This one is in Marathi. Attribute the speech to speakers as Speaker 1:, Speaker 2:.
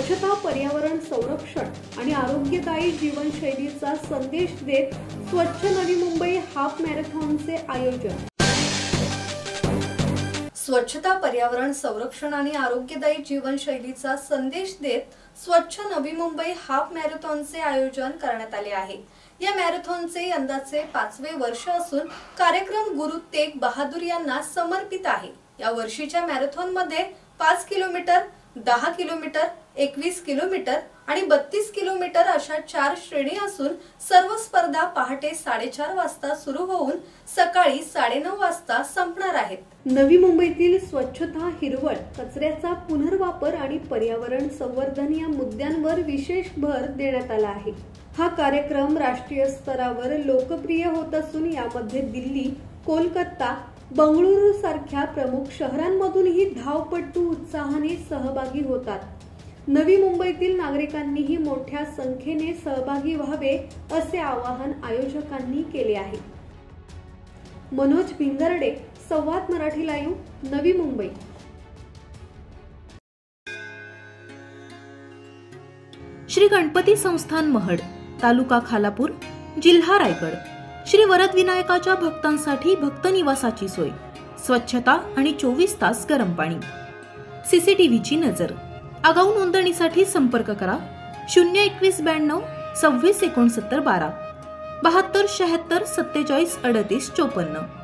Speaker 1: स्वच्छता, पर्यावरण संरक्षण आणि आरोग्यदायी जीवनशैलीचा संदेश देत स्वच्छ नवी मुंबई हाफ मॅरेथॉनचे आयोजन। स्वच्छता, पर्यावरण संरक्षण आणि आरोग्यदायी जीवनशैलीचा संदेश देत स्वच्छ नवी मुंबई हाफ मॅरेथॉनचे आयोजन करण्यात आले आहे। या मॅरेथॉनचे यंदाचे 5वे वर्ष असून कार्यक्रम गुरु तेग बहादूर यांना समर्पित आहे। या वर्षीच्या मॅरेथॉनमध्ये 5 किलोमीटर, 10 किलोमीटर, 21 किलोमीटर आणि 32 किलोमीटर अशा 4 श्रेणी असून सर्व स्पर्धा पहाटे 4:30 वाजता सुरू होऊन सकाळी 9:30 वाजता संपणार आहेत। नवी मुंबईतील स्वच्छता, हिरवळ, कचऱ्याचा पुनर्वापर आणि पर्यावरण संवर्धन या मुद्द्यांवर विशेष भर देण्यात आला आहे। हा कार्यक्रम राष्ट्रीय स्तरावर लोकप्रिय होत असून यामध्ये दिल्ली, कोलकाता, बंगळुरू सारख्या प्रमुख शहरांमधूनही धावपटू उत्साहाने सहभागी होतात। नवी मुंबईतील नागरिकांनीही मोठ्या संख्येने सहभागी व्हावे असे आवाहन आयोजकांनी केले आहे। मनोज भिंगरडे, संवाद मराठी लाईव्ह, नवी मुंबई।
Speaker 2: श्री गणपती संस्थान महड, तालुका खालापूर, जिल्हा रायगड। श्री वरद विनायकाच्या भक्तांसाठी भक्त निवासाची सोय, स्वच्छता आणि 24 तास गरम पाणी, सीसीटीव्हीची नजर। आगाऊ नोंदणीसाठी संपर्क करा 021 92 26 69 12 72 76 47 38 54।